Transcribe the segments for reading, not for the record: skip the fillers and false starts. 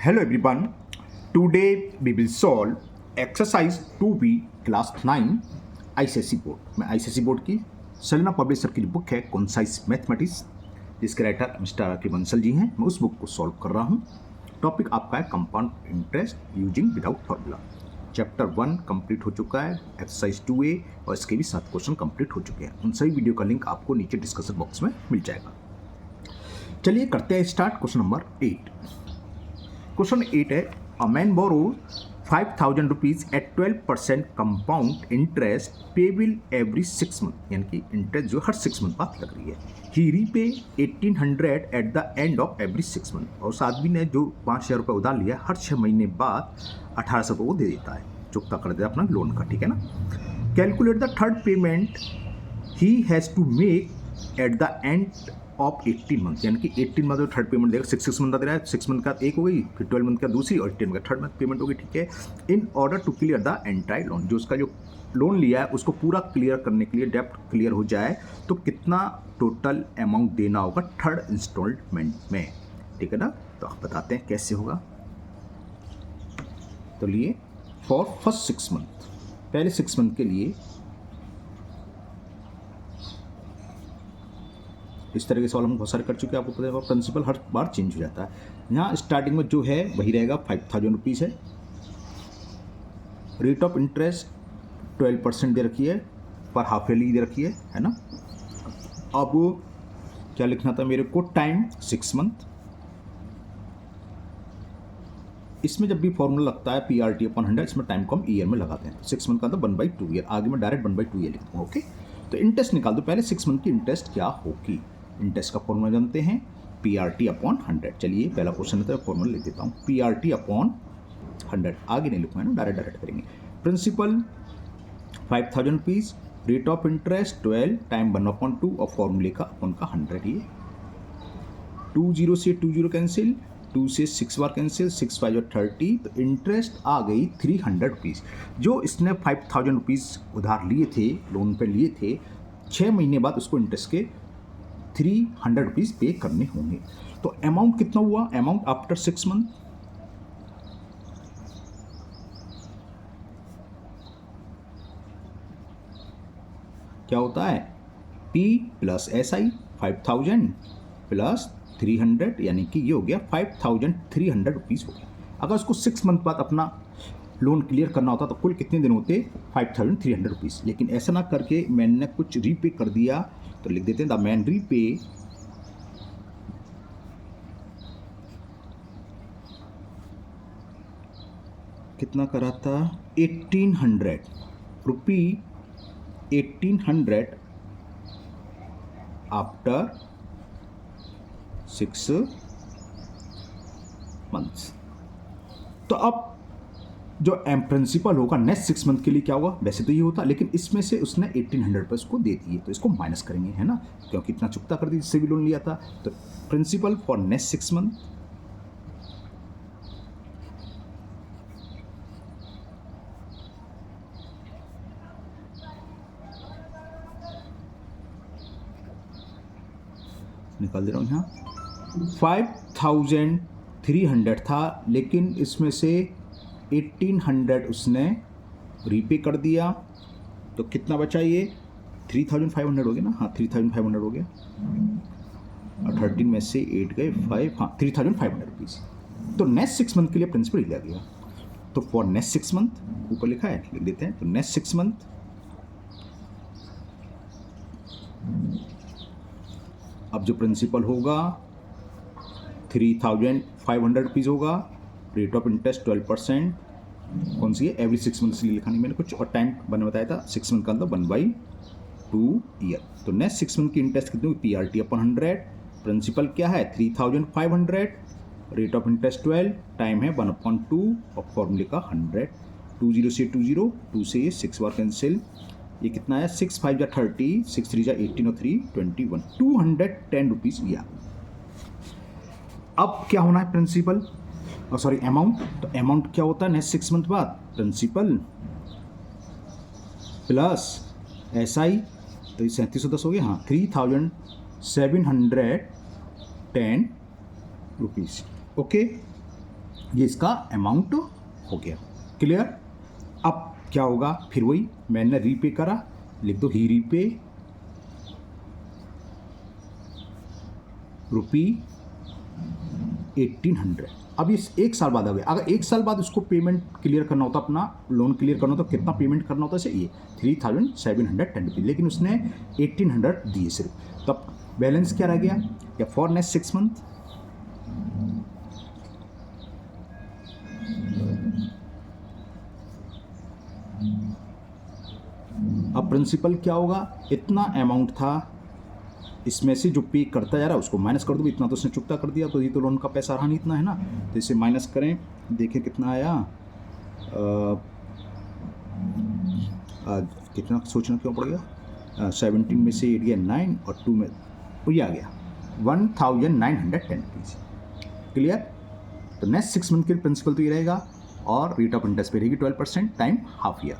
Hello everyone. Today we will solve exercise 2B class 9 ICSE board में ICSE board की Salina publisher की book है concise mathematics, जिसके writer mister are के बंसल जी हैं। मैं उस बुक को सॉल्व कर रहा हूँ। टॉपिक आपका है compound interest using without formula. Chapter 1 complete हो चुका है, एक्सरसाइज 2A और इसके भी 7 क्वेश्चन कंप्लीट हो चुके हैं। उन सभी वीडियो का लिंक आपको नीचे डिस्कशन बॉक्स में मिल जाएगा। चलिए करते हैं स्टार्ट। Question number 8। क्वेश्चन 8 है, a man borrows 5,000 rupees at 12% compound interest payable every 6 month, यानी कि इंटरेस्ट जो हर 6 मंथ बाद लग रही है। He repay 1,800 at the end of every 6 month. और उस आदमी ने जो 5,000 रुपये उधार लिया हर 6 महीने बाद 1,800 रुपये को दे देता है, चुकता कर देता है अपना लोन का, ठीक है ना। Calculate the third payment he has to make at the end of 18 month, यानी कि 18 मंथ थर्ड पेमेंट देगा। 6 मंथ का दे रहा है, 6 मंथ का एक हो गई, फिर 12 मंथ का दूसरी और 18 मंथ का थर्ड मंथ पेमेंट होगी, ठीक है। In order to clear the entire loan, जो उसका जो लोन लिया है उसको पूरा क्लियर करने के लिए, डेप्ट क्लियर हो जाए तो कितना टोटल अमाउंट देना होगा थर्ड इंस्टॉलमेंट में, ठीक है ना। तो आप बताते हैं कैसे होगा। तो लिए फॉर फर्स्ट 6 मंथ, पहले 6 मंथ के लिए इस तरह के सवाल हम बहुत सारे कर चुके हैं, आपको पता है। प्रिंसिपल हर बार चेंज हो जाता है। यहाँ स्टार्टिंग में जो है वही रहेगा, 5,000 रुपीज़ है। रेट ऑफ इंटरेस्ट 12% दे रखी है, पर हाफ ईयरली दे रखी है ना। अब क्या लिखना था मेरे को, टाइम 6 मंथ। इसमें जब भी फॉर्मूला लगता है PRT/100, इसमें टाइम को हम ईयर में लगाते हैं। 6 मंथ का तो 1/2 ईयर, आगे मैं डायरेक्ट 1/2 ईयर लिखता हूँ, ओके। तो इंटरेस्ट निकाल दो पहले 6 मंथ की इंटरेस्ट क्या होगी। इंटरेस्ट का फॉर्मूला जानते हैं, PRT/100। चलिए पहला क्वेश्चन है तो फॉर्मूला लिख देता हूँ, PRT/100। आगे नहीं लिखूंगा ना, डायरेक्ट करेंगे। Principal 5,000 rupees, rate of interest 12, time 1/2 और फॉर्मूले का अपन का 100। ये 2 0 से 2 0 कैंसिल, 2 से 6 बार कैंसिल, 6 5 और 30। तो इंटरेस्ट आ गई 300 रुपीज़। जो इसने 5,000 रुपीज़ उधार लिए थे, लोन पे लिए थे, 6 महीने बाद उसको इंटरेस्ट के 300 रुपीज़ पे करने होंगे। तो अमाउंट कितना हुआ, अमाउंट आफ्टर 6 मंथ, क्या होता है, P प्लस SI 5,000 प्लस 300, यानी कि ये हो गया 5,300 रुपीज़ हो गया। अगर उसको 6 मंथ बाद अपना लोन क्लियर करना होता तो कुल कितने दिन होते, 5,300 रुपीज़। लेकिन ऐसा ना करके मैंने कुछ रीपे कर दिया, तो लिख देते हैं द मैन रीपे कितना करा था, 1,800 रुपी, 1,800 आफ्टर 6 मंथ्स। तो अब जो प्रिंसिपल होगा नेक्स्ट 6 मंथ के लिए क्या होगा, वैसे तो ये होता, लेकिन इसमें से उसने 1,800 रुपये उसको दे दिए, तो इसको माइनस करेंगे, है ना, क्योंकि इतना चुकता कर दी जिससे भी लोन लिया था। तो प्रिंसिपल फॉर नेक्स्ट 6 मंथ निकाल दे रहा हूँ यहाँ, 5,300 था, लेकिन इसमें से 1,800 उसने रीपे कर दिया, तो कितना बचा, ये 3,500 हो गया ना। हाँ 3,500 हो गया, और 13 में से 8 गए 5, हाँ 3,500 रुपीज़। तो नेक्स्ट 6 मंथ के लिए प्रिंसिपल लिया गया। तो फॉर नेक्स्ट 6 मंथ ऊपर लिखा है, लिख देते हैं। तो नेक्स्ट 6 मंथ अब जो प्रिंसिपल होगा 3,500 रुपीज़ होगा, रेट ऑफ इंटरेस्ट 12%, कौन सी है, एवरी 6 मंथ इसलिए लिखा नहीं मैंने कुछ, और टाइम मैंने बताया था 6 मंथ का अंदर 1/2 ईयर। तो नेक्स्ट 6 मंथ की इंटरेस्ट कितनी हुई, PRT/100। प्रिंसिपल क्या है 3,500, रेट ऑफ इंटरेस्ट 12, टाइम है 1/2 और फॉर्मूले का 100। 2 0 से 2 0, 2 से ये 6 बार कैंसिल, ये कितना है, 6 5 30, 6 3 18 और 3 21, 210 रुपीज़ लिया। अब क्या होना है प्रिंसिपल, सॉरी अमाउंट। तो अमाउंट क्या होता है नेक्स्ट 6 मंथ बाद, प्रिंसिपल प्लस SI, तो 3710 हो गया, हाँ 3,710 रुपीज़, ओके। ये इसका अमाउंट हो गया। क्लियर। अब क्या होगा, फिर वही मैंने रीपे करा, लिख दो ही रीपे रुपी 1800। अब इस एक साल बाद आ गया, अगर एक साल बाद उसको पेमेंट क्लियर करना होता, अपना लोन क्लियर करना होता, कितना पेमेंट करना होता है, ये 3710 रुपीज़, लेकिन उसने 1800 दिए सिर्फ। तब बैलेंस क्या रह गया, या फॉर नेक्स्ट 6 मंथ अब प्रिंसिपल क्या होगा, इतना अमाउंट था, इसमें से जो पे करता जा रहा है उसको माइनस कर दो, इतना तो उसने चुकता कर दिया, तो ये तो लोन का पैसा रहा नहीं इतना, है ना। तो इसे माइनस करें, देखें कितना आया, कितना सोचना क्यों पड़ गया, 17 में से 8 गया 9 और 2 में तो ये आ गया 1910 रुपीज़। क्लियर। तो नेक्स्ट 6 मंथ के लिए प्रिंसिपल तो ये रहेगा, और रेट ऑफ इंटरेस्ट पे रहेगी 12% टाइम हाफ ईयर।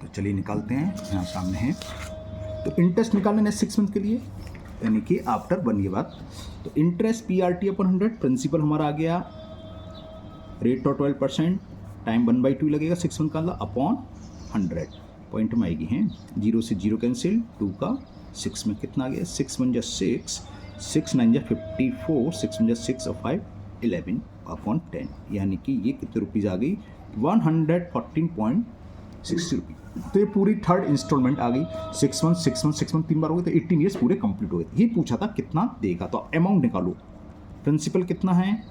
तो चलिए निकालते हैं, यहाँ सामने है। तो इंटरेस्ट निकालना नेक्स्ट 6 मंथ के लिए, यानी कि आफ्टर 1 ईयर बाद। तो इंटरेस्ट PRT अपॉन 100, प्रिंसिपल हमारा आ गया रेट ऑफ 12%, टाइम 1/2 लगेगा 6 मंथ का, अपॉन 100 पॉइंट में आएगी हैं, 0 से 0 कैंसिल, 2 का 6 में कितना आ गया, 6 1 6, 6 9 54, 6 1 6 और 5 11 अपॉन 10, यानी कि ये कितने रुपीज़ आ गई, 114.60 रुपीज़। तो ये पूरी थर्ड इंस्टॉलमेंट आ गई, 6 मंथ 6 मंथ 6 मंथ 3 बार हो गए, तो 18 ईयर्स पूरे कंप्लीट हो गए। ये पूछा था कितना देगा, तो अमाउंट निकालो। प्रिंसिपल कितना है,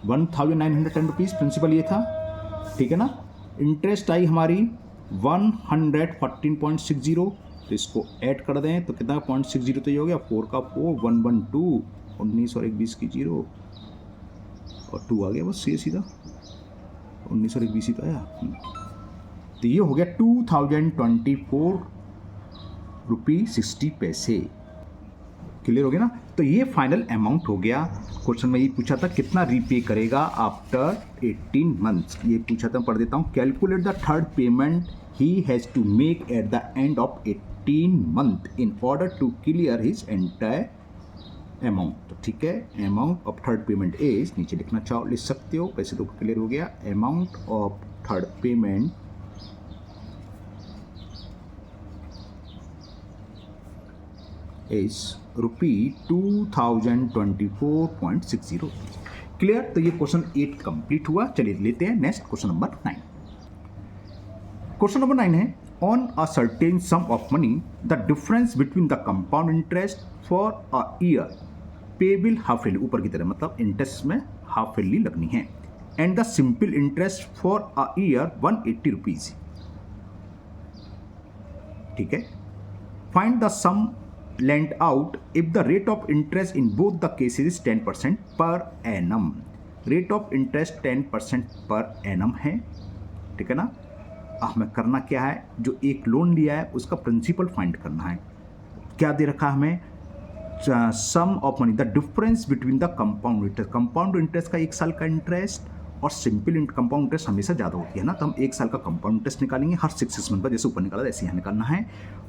1910 रुपीज़ प्रिंसिपल ये था, ठीक है ना। इंटरेस्ट आई हमारी 114.60, तो इसको ऐड कर दें तो कितना 0.60, तो ये हो गया 4 का 4 112, 19 और 1 20 की 0 और 2 आ गया, बस ये सीधा 19 और 1 20 तो आया। तो ये हो गया 2024 रुपी 60 पैसे। क्लियर हो गया ना। तो ये फाइनल अमाउंट हो गया। क्वेश्चन में ये पूछा था कितना रीपे करेगा आफ्टर 18 मंथ्स, ये पूछा था, पढ़ देता हूँ। Calculate the third payment he has to make at the end of 18 month in order to clear his entire amount. तो ठीक है, amount of third payment is, नीचे लिखना चाहो लिख सकते हो, वैसे तो क्लियर हो गया। Amount of third payment is ₹2024.60। Clear. तो ये क्वेश्चन 8 कंप्लीट हुआ। चलिए लेते हैं next question number 9। Question number 9 है, on a certain some of money the difference between the compound interest for a year payable half yearly, ऊपर की तरह मतलब इंटरेस्ट में हाफ ईयरली लगनी है, and the simple interest for a year 180 rupees. ठीक है। Find the sum lent out if the rate of interest in both the cases is 10% per annum। Rate of interest 10% per annum है, ठीक है ना। हमें करना क्या है, जो एक लोन लिया है उसका प्रिंसिपल फाइंड करना है। क्या दे रखा है हमें, sum of money the difference between the compound interest. Compound interest का 1 साल का इंटरेस्ट और सिंपल कंपाउंड इंटरेस्ट हमेशा ज़्यादा होती है ना, तो हम 1 साल का कंपाउंड इंटरेस्ट निकालेंगे हर 6 मंथ पर, जैसे ऊपर निकाला ऐसे यहाँ निकालना है,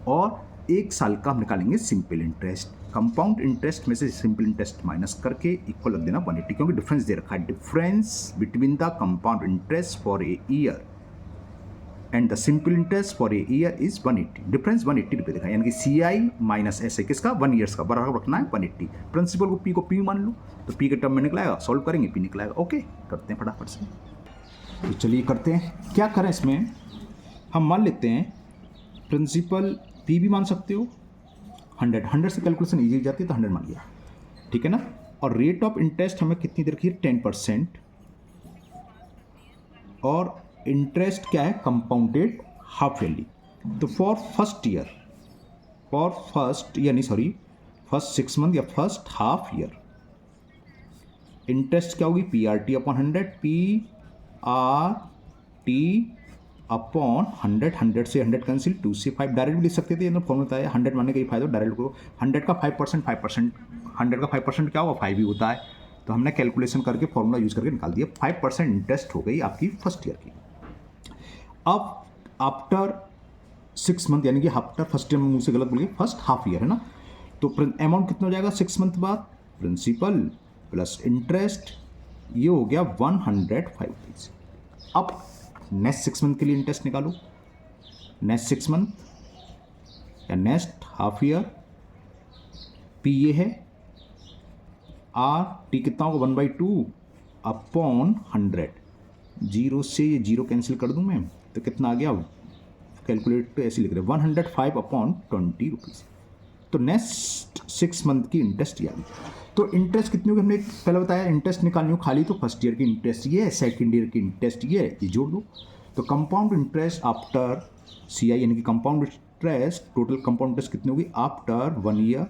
और 1 साल का हम निकालेंगे सिंपल इंटरेस्ट। कंपाउंड इंटरेस्ट में से सिंपल इंटरेस्ट माइनस करके इक्वल लग देना 180, क्योंकि डिफरेंस दे रखा है, difference between the compound interest for a year and the simple interest for a year is 180। Difference 180 रुपये दिखा, यानी कि CI माइनस ऐसे किसका 1 ईयर्स का बराबर रखना है 180। प्रिंसिपल को P मान लो, तो P के टर्म में निकलाएगा, सॉल्व करेंगे P निकलाएगा। ओके, करते हैं फटाफट से। तो चलिए करते हैं, क्या करें इसमें, हम मान लेते हैं प्रिंसिपल P भी मान सकते हो, 100 से कैलकुलेशन ईजी हो जाती है, तो 100 मान लिया, ठीक है ना। और रेट ऑफ इंटरेस्ट हमें कितनी दे रखी है 10%, और इंटरेस्ट क्या है कंपाउंडेड हाफ ईयरली। तो for first year, first 6 month या फर्स्ट हाफ ईयर, इंटरेस्ट क्या होगी PRT अपॉन 100, PRT अपॉन 100 से 100 कैंसिल, 2 से 5 डायरेक्ट भी लिख सकते थे, फॉर्मूला है 100 मानने का ही फायदा, डायरेक्ट करो। 100 का 5%, 100 का 5% क्या होगा 5 ही होता है, तो हमने कैलकुलेशन करके फॉर्मूला यूज करके निकाल दिया। 5% इंटरेस्ट हो गई आपकी फर्स्ट ईयर की। अब आफ्टर 6 मंथ, यानी कि आफ्टर फर्स्ट ईयर में मुझसे गलत बोल गए, फर्स्ट हाफ ईयर है ना, तो अमाउंट कितना हो जाएगा 6 मंथ बाद, प्रिंसिपल प्लस इंटरेस्ट ये हो गया 105 रुपीज़। अब नेक्स्ट 6 मंथ के लिए इंटरेस्ट निकालो, नेक्स्ट 6 मंथ या नेक्स्ट हाफ ईयर। पी ये है, आर टी कितना होगा 1/2 अपॉन 100। जीरो से ये जीरो कैंसिल कर दूं मैं, तो कितना आ गया, कैलकुलेट तो ऐसे लिख रहे 105 अपॉन 20 रुपीज़। तो नेक्स्ट 6 मंथ की इंटरेस्ट ये आ गई। तो इंटरेस्ट कितनी होगी, हमने पहले बताया इंटरेस्ट निकालनी हो खाली, तो फर्स्ट ईयर की इंटरेस्ट ये है, सेकेंड ईयर की इंटरेस्ट ये है, ये जोड़ दो। तो कंपाउंड इंटरेस्ट आफ्टर सी आई यानी कि compound interest, total compound interest कितनी होगी आफ्टर 1 ईयर।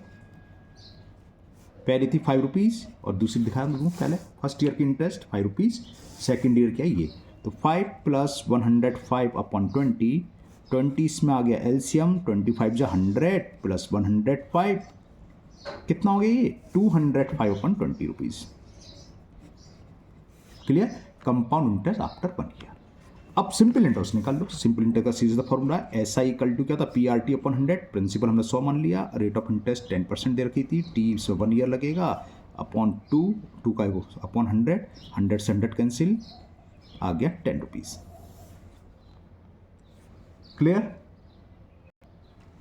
पहले थी 5 रुपीज़ और दूसरी दिखा दूँ पहले, फर्स्ट ईयर की इंटरेस्ट 5 रुपीज़, सेकेंड ईयर क्या है ये। तो 5 + 105 अपॉन 20 इसमें आ गया एलसीएम, 25 जा 100 + 105 कितना हो गया ये 205 upon 20 rupees. Clear, compound interest after 1 year. अब सिंपल इंटरेस्ट निकाल लो। सिंपल इंटरेस्ट का सीधा फॉर्मूला है, एस आई इक्वल टू क्या था, P R T upon 100। Principal हमने 100 मान लिया, रेट ऑफ इंटरेस्ट 10% दे रखी थी, टी इसमें 1 ईयर लगेगा, अपॉन 2 का अपॉन 100 से 100 कैंसिल, आ गया 10 रुपीज़। क्लियर।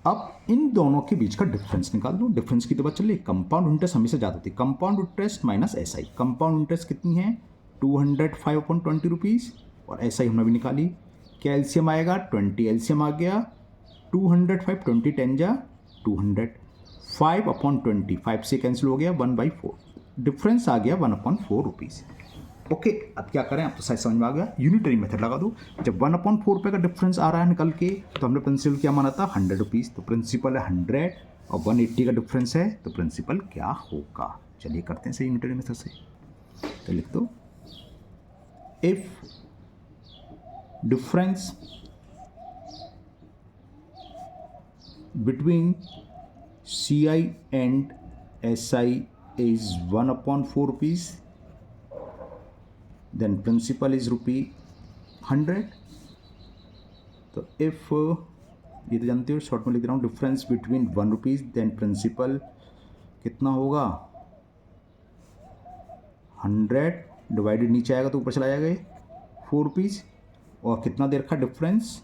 अब इन दोनों के बीच का डिफरेंस निकाल दो। डिफरेंस की तो बात चल रही, कंपाउंड इंटरेस्ट हमेशा ज़्यादा होती है, compound interest minus S I. Compound interest कितनी है 205 अपॉन 20 रुपीज़, और एस आई हमने भी निकाली। क्या एलसीएम आएगा 20, एलसीएम आ गया 205, 20 10 जा 200, 5 अपॉन 20, 5 से कैंसिल हो गया 1/4, डिफरेंस आ गया 1/4 रुपीज़। ओके, अब क्या करें, अब तो शायद समझ में आ गया, यूनिटरी मेथड लगा दो। जब 1/4 रुपये का डिफरेंस आ रहा है निकल के, तो हमने प्रिंसिपल क्या माना था 100 रुपीज़, तो प्रिंसिपल है 100 और 180 का डिफरेंस है, तो प्रिंसिपल क्या होगा। चलिए करते हैं सही यूनिटरी मेथड से। तो लिख दो, if difference between CI and SI is 1/4 rupees, then principal is ₹100। तो if ये तो जानते हो, शॉर्ट में लिख रहा हूँ, difference between 1 rupees then principal कितना होगा 100 डिवाइडेड, नीचे आएगा तो ऊपर चला जाएगा 4 रुपीज़, और कितना दे रखा डिफरेंस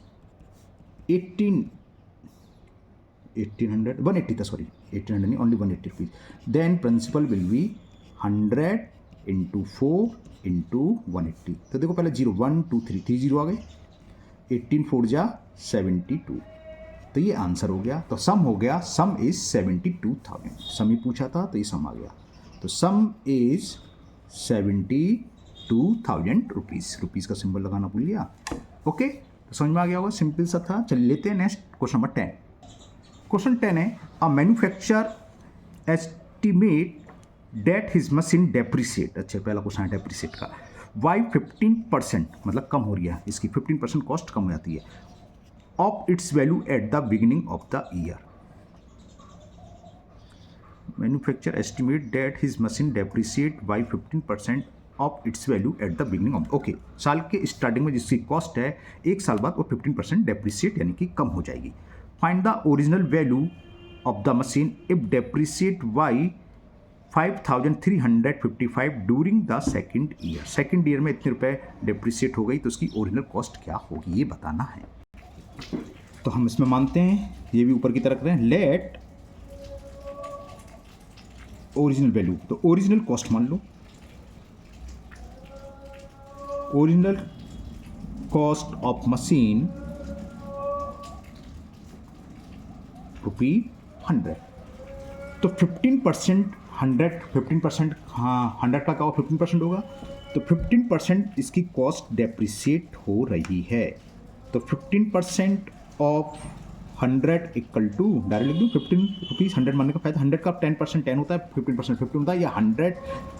180 था, सॉरी 1800 नहीं, only 180 rupees. Then principal will be 100 × 4 × 180। तो देखो पहले 0 1 2 3 3 0 आ गए, 18 4 जा 72, तो ये आंसर हो गया। तो सम हो गया, सम इज 72,000। सम ही पूछा था तो ये सम आ गया, तो सम इज 72,000 रुपीज़। रुपीज़ का सिंबल लगाना भूल गया। ओके, तो समझ में आ गया होगा, सिंपल सा था। चलिए लेते हैं नेक्स्ट क्वेश्चन नंबर 10। क्वेश्चन 10 है, a manufacturer estimate that his machine depreciate. अच्छा, पहला क्वेश्चन है डेप्रिसिएट का। वाई 15%, मतलब कम हो रही है इसकी, 15% कॉस्ट कम हो जाती है of its value at the beginning of the year. Manufacturer estimate that his machine depreciate by 15% of its value at the beginning of, okay, साल के स्टार्टिंग में जिसकी कॉस्ट है, एक साल बाद वो 15% डेप्रिसिएट यानी कि कम हो जाएगी। Find the original value of the machine if depreciate by 5,355 during the second year. Second year में इतने रुपए डेप्रिसिएट हो गई, तो उसकी ओरिजिनल कॉस्ट क्या होगी ये बताना है। तो हम इसमें मानते हैं, ये भी ऊपर की तरफ रहे, लेट ओरिजिनल वैल्यू, तो ओरिजिनल कॉस्ट मान लो, ओरिजिनल कॉस्ट ऑफ मशीन ₹100। तो 15% 100, 15%, हाँ 100 का क्या होगा 15% होगा, तो 15% इसकी कॉस्ट डेप्रिसिएट हो रही है। तो 15% ऑफ 100 इक्वल टू, डायरेक्ट लिख दूँ 15 रुपीज़, 100 मानने का फायदा, 100 का 10% 10 होता है, 15% 15 होता है, या 100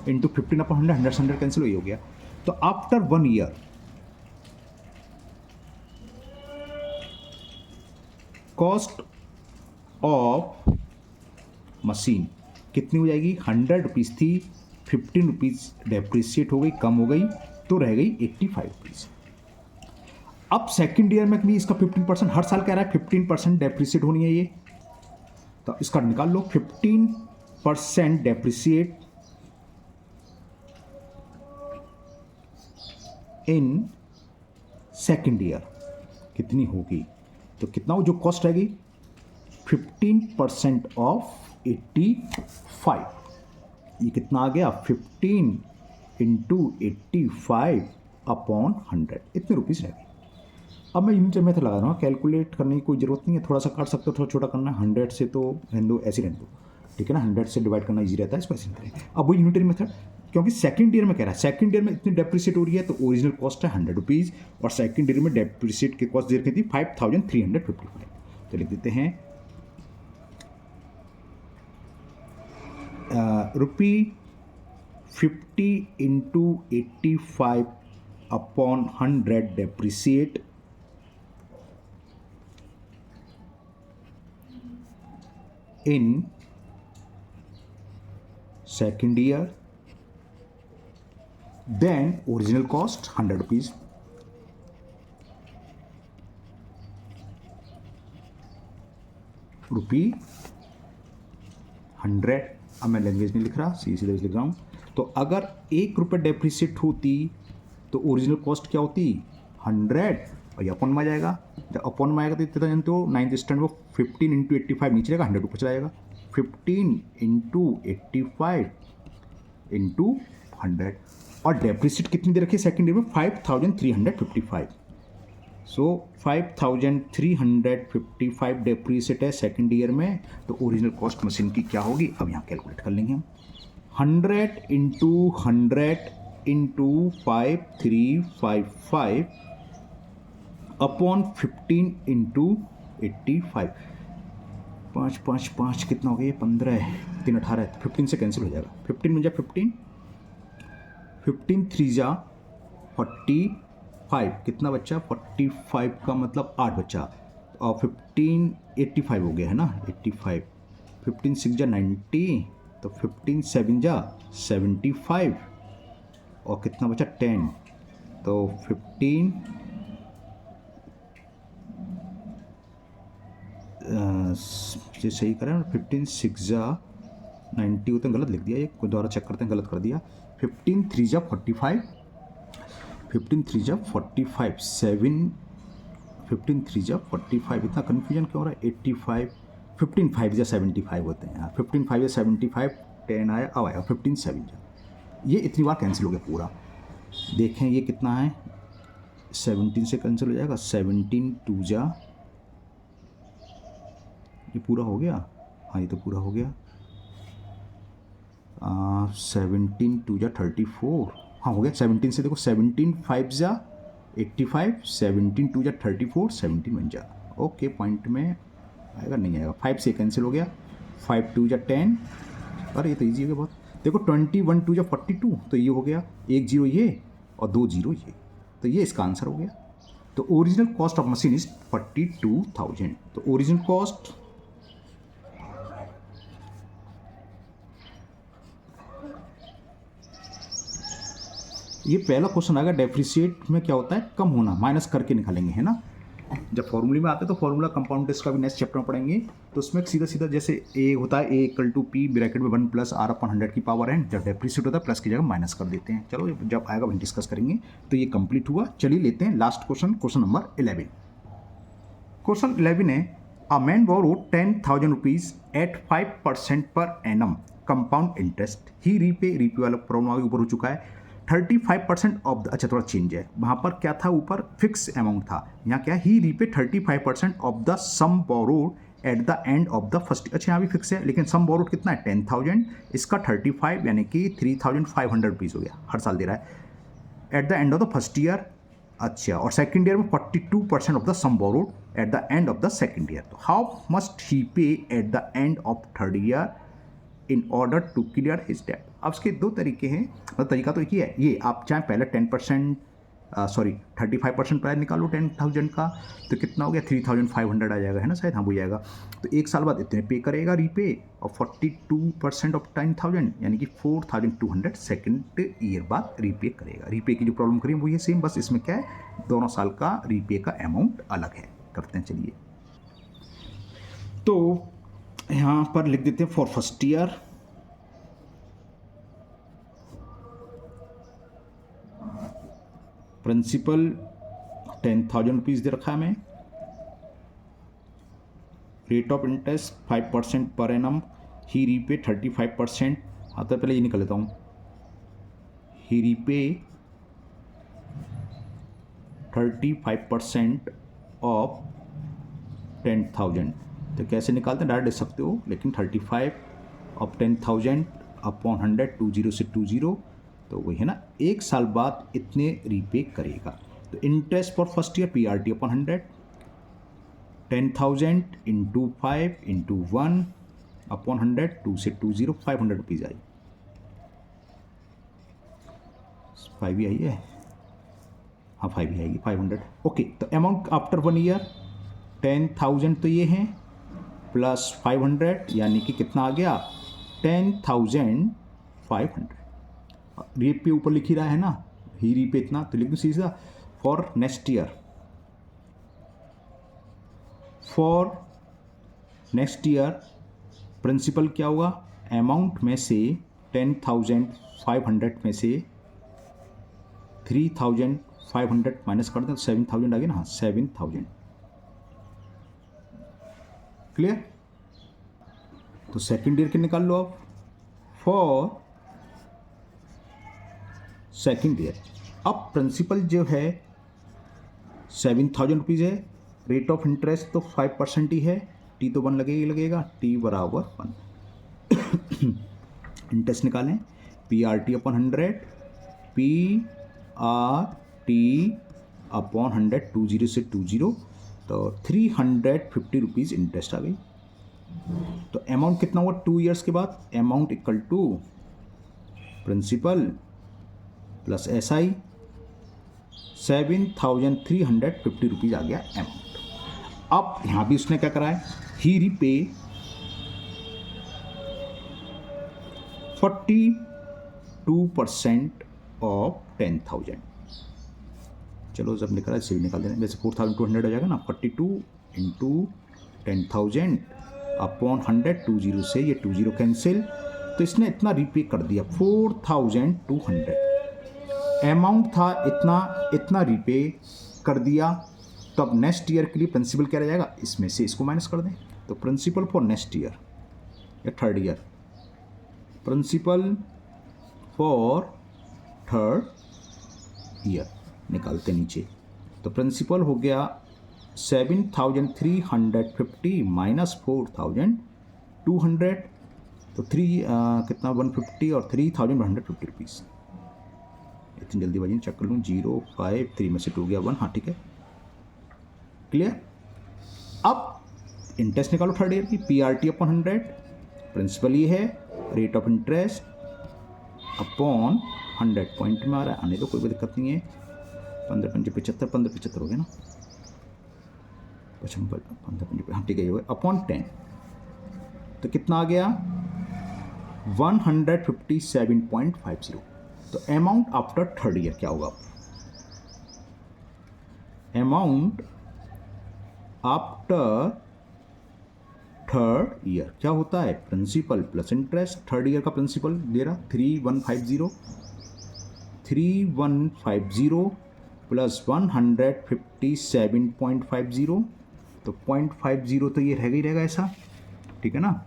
× 15/100, 100 से 100 कैंसिल हो गया। तो after 1 year cost of machine कितनी हो जाएगी, 100 रुपीज़ थी, 15 रुपीज़ डेप्रिसिएट हो गई, कम हो गई, तो रह गई 85 रुपीज़। अब सेकेंड ईयर में भी इसका 15%, हर साल कह रहा है 15% डेप्रिसिएट होनी है ये, तो इसका निकाल लो, 15% डेप्रिसिएट इन सेकेंड ईयर कितनी होगी, तो कितना हो जो कॉस्ट रहेगी 15% ऑफ 85, ये कितना आ गया 15 इंटू 85 अपॉन 100, इतने रुपीज़ रहेगी। अब मैं यूनिट मेथड लगा रहा हूँ, कैलकुलेट करने की कोई ज़रूरत नहीं है, थोड़ा सा काट सकते हो, थोड़ा छोटा करना है, 100 से तो रहने दो, ऐसे रहने दो, ठीक है ना, 100 से डिवाइड करना इजी रहता है, इसको ऐसे करें। अब वो यूनिटरी मेथड, क्योंकि सेकंड ईयर में कह रहा है, सेकंड ईयर में इतनी डेप्रिसिएट हो रही है तो ओरिजिनल कॉस्ट है 100 रुपीज़, और सेकंड ईयर में डेप्रिसिएट की कॉस्ट दे रखी थी 5355, तो लिख देते हैं रुपी 50 into 85 upon 100 depreciate in second year, then original cost 100 rupees, रुपी 100। अब मैं लैंग्वेज नहीं लिख रहा, सीधे लिख रहा हूँ। तो अगर 1 रुपये डेप्रिसिएट होती तो ओरिजिनल कॉस्ट क्या होती 100, और ये अपन में आ जाएगा, जब अपन में आएगा तो इतना जानते हो 9th स्टैंडर्ड वो 15 इंटू 85 नीचे रहेगा, 100 ऊपर चला जाएगा, 15 इंटू 85 इंटू 100, और डेप्रिसिएट कितनी दे रखी है सेकेंड ईयर में 5355, सो 5355 डेप्रिसिएट है सेकेंड ईयर में, तो ओरिजिनल कॉस्ट मशीन की क्या होगी, अब यहाँ कैलकुलेट कर लेंगे हम। 100 इंटू 100 इंटू 5355 अपॉन 15 इंटू 85, 5 5 5 कितना हो गया, 15 है, 3 18 है, 15 से कैंसिल हो जाएगा, 15 में जा 15 3 जा 45, कितना बच्चा 45 का मतलब 8 बच्चा, और 15 85 हो गया है ना, 85, 15 6 जा 90, तो 15 7 जा 75, और कितना बचा 10, तो 15 ये सही करें, 15 6 जा 90 होते हैं, गलत लिख दिया, ये दोबारा चेक करते हैं, गलत कर दिया, 15 3 जा 45, 15 3 जा 45 7, 15 3 जा 45, इतना कन्फ्यूजन क्यों हो रहा है, 85, 15 5 जा 75 होते हैं यार, 15 5 जा 75, 10 आया, अब आएगा 15 7 जा, ये इतनी बार कैंसिल हो गया पूरा। देखें ये कितना है, 17 से कैंसिल हो जाएगा, 17 2 जा, ये पूरा हो गया, हाँ ये तो पूरा हो गया, 17 2 जा 34, हाँ हो गया, 17 से देखो 17 5 जा 85, 17 2 जा 34, 17 1 जा, ओके पॉइंट में आएगा, नहीं आएगा, 5 से कैंसिल हो गया, 5 2 जा 10, अरे ये तो ईजी हो गया बहुत, देखो 21 2 जा 42, तो ये हो गया, 1 0 ये और 2 0 ये, तो ये इसका आंसर हो गया। तो original cost of machine is 42,000, तो ओरिजिनल कॉस्ट ये पहला क्वेश्चन आएगा, डेप्रिसिएट में क्या होता है, कम होना, माइनस करके निकालेंगे, है ना, जब फॉर्मूले में आते हैं तो फॉर्मूला कंपाउंड टेस्ट का भी नेक्स्ट चैप्टर में पढ़ेंगे, तो उसमें सीधा सीधा जैसे ए होता है, ए इक्वल टू पी ब्रैकेट में 1 प्लस आर अपन 100 की पावर है, जब डेप्रिसिएट होता है प्लस की जगह माइनस कर देते हैं, चलो जब आएगा वहीं डिस्कस करेंगे। तो ये कंप्लीट हुआ, चलिए लेते हैं last question, question number 11। Question 11 है, a man borrowed 10,000 rupees at 5% per annum compound interest, he repay वाला प्रॉब्लम आगे ऊपर हो चुका है, 35% ऑफ द, अच्छा थोड़ा चेंज है, वहाँ पर क्या था, ऊपर फिक्स अमाउंट था, यहाँ क्या, ही repay 35% of the sum borrowed at the end of the first, अच्छा यहाँ भी फिक्स है, लेकिन सम बोरोड कितना है 10,000, इसका 35 यानी कि 3,500 रुपीज़ हो गया, हर साल दे रहा है, at the end of the first year, अच्छा, और सेकंड ईयर में 42% of the sum borrowed at the end of the second year, तो how must he pay at the end of third year in order to clear his debt. अब इसके दो तरीके हैं, मतलब तरीका तो एक ही है, ये आप चाहे पहले 10% 35% प्राइस निकालो 10,000 का, तो कितना हो गया 3,500 आ जाएगा, है ना शायद, हाँ वो जाएगा, तो एक साल बाद इतने पे करेगा रीपे, और 42% ऑफ 10,000 यानी कि 4,200 सेकेंड ईयर बाद रीपे करेगा। रीपे की जो प्रॉब्लम करें वो ये सेम, बस इसमें क्या है, दोनों साल का रीपे का अमाउंट अलग है, करते हैं चलिए। तो यहाँ पर लिख देते हैं for first year, principal 10,000 rupees दे रखा है हमें, rate of interest 5% per annum, he repay 35%। हाँ तो पहले ये निकल लेता हूँ, ही रीपे 35% ऑफ 10,000। तो कैसे निकालते हैं, डायरेक्ट दे सकते हो, लेकिन 35 ऑफ 10,000 अपॉन 100, 20 से 20, तो वही है ना, एक साल बाद इतने रीपे करेगा। तो interest for first year PRT upon 100, 10,000 into 5 into 1 upon 100, 2 से 20, 500 रुपीज़ आई, 5 ही आई है, हाँ 5 ही आएगी, 500। ओके, तो अमाउंट आफ्टर 1 ईयर 10,000 तो ये है, प्लस 500 यानी कि कितना आ गया, 10,500। रीप पे ऊपर लिख ही रहा है ना, ही रीप पे इतना, तो लिख दो सीधा, for next year, for next year principal क्या होगा, अमाउंट में से 10,500 में से 3,500 माइनस कर दें तो 7,000 आ गया ना, हाँ 7,000। क्लियर। तो सेकेंड ईयर के निकाल लो आप, फॉर सेकेंड ईयर। अब प्रिंसिपल जो है 7,000 रुपीज़ है, रेट ऑफ इंटरेस्ट तो 5% ही है, टी तो 1 लगेगा ही लगेगा, टी बराबर 1। इंटरेस्ट निकालें, PRT अपॉन 100, PRT अपॉन 100, 20 से 20, तो 350 रुपीज़ इंटरेस्ट आ गई। तो अमाउंट कितना हुआ 2 ईयर्स के बाद, amount equal to principal plus SI, 7,350 rupees आ गया अमाउंट। अब यहाँ भी उसने क्या करा है, ही रीपे 42% ऑफ 10,000। चलो जब निकला इसे भी निकाल देना, वैसे 4,200 हो जाएगा ना, 42 इंटू 10,000 अपॉन 100, 20 से ये 20 कैंसिल, तो इसने इतना रीपे कर दिया 4,200। अमाउंट था इतना, इतना रीपे कर दिया। तो अब नेक्स्ट ईयर के लिए प्रिंसिपल क्या रह जाएगा, इसमें से इसको माइनस कर दें, तो प्रिंसिपल फॉर नेक्स्ट ईयर या third year, principal for third year निकालते नीचे। तो प्रिंसिपल हो गया 7,350 माइनस 4,200, तो कितना 150 और 3,150 रुपीज़। इतनी जल्दीबाजी चेक कर लूँ, 0 5 3 में से 2 गया 1, हाँ ठीक है, क्लियर। अब इंटरेस्ट निकालो थर्ड ईयर की, PRT अपॉन 100, प्रिंसिपल ये है, rate of interest upon 100 point में आ रहा है, आने दो कोई भी दिक्कत नहीं है, 15 5 75, 15 75 हो गया ना, 55 15 5, हाँ ठीक है, ये हुआ अपॉन 10, तो कितना आ गया 157.50। तो अमाउंट आफ्टर थर्ड ईयर क्या होगा, अमाउंट आफ्टर थर्ड ईयर क्या होता है, principal plus interest, third year का प्रिंसिपल दे रहा 3,150 प्लस 157.50, तो 0.50 तो ये रहेगा ही रहेगा ऐसा, ठीक है ना।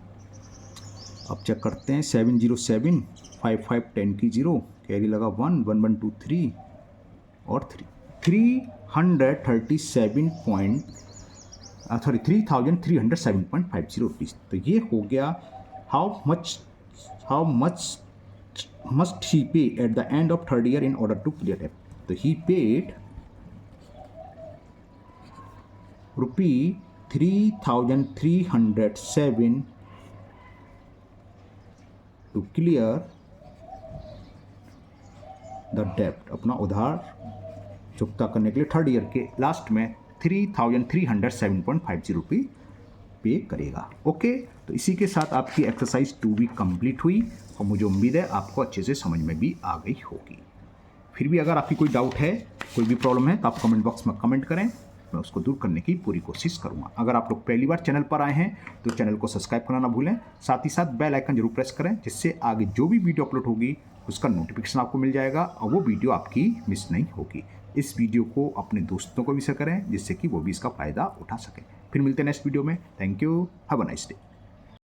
अब चेक करते हैं, 707 5 5 10 की 0, कैरी लगा 1 1 1 2 3 और 3,307.50 रुपीज़। तो ये हो गया how much must he pay at the end of third year in order to clear debt. तो he paid ₹3,307 to clear the डेप्ट, अपना उधार चुकता करने के लिए थर्ड ईयर के लास्ट में 3,307.50 रुपये पे करेगा। ओके, तो इसी के साथ आपकी एक्सरसाइज 2 भी कंप्लीट हुई और मुझे उम्मीद है आपको अच्छे से समझ में भी आ गई होगी। फिर भी अगर आपकी कोई डाउट है, कोई भी प्रॉब्लम है, तो आप कमेंट बॉक्स में कमेंट करें, मैं उसको दूर करने की पूरी कोशिश करूंगा। अगर आप लोग पहली बार चैनल पर आए हैं तो चैनल को सब्सक्राइब करना ना भूलें, साथ ही साथ बेल आइकन जरूर प्रेस करें, जिससे आगे जो भी वीडियो अपलोड होगी उसका नोटिफिकेशन आपको मिल जाएगा और वो वीडियो आपकी मिस नहीं होगी। इस वीडियो को अपने दोस्तों को भी शेयर करें जिससे कि वो भी इसका फ़ायदा उठा सकें। फिर मिलते हैं नेक्स्ट वीडियो में। Thank you, have a nice day.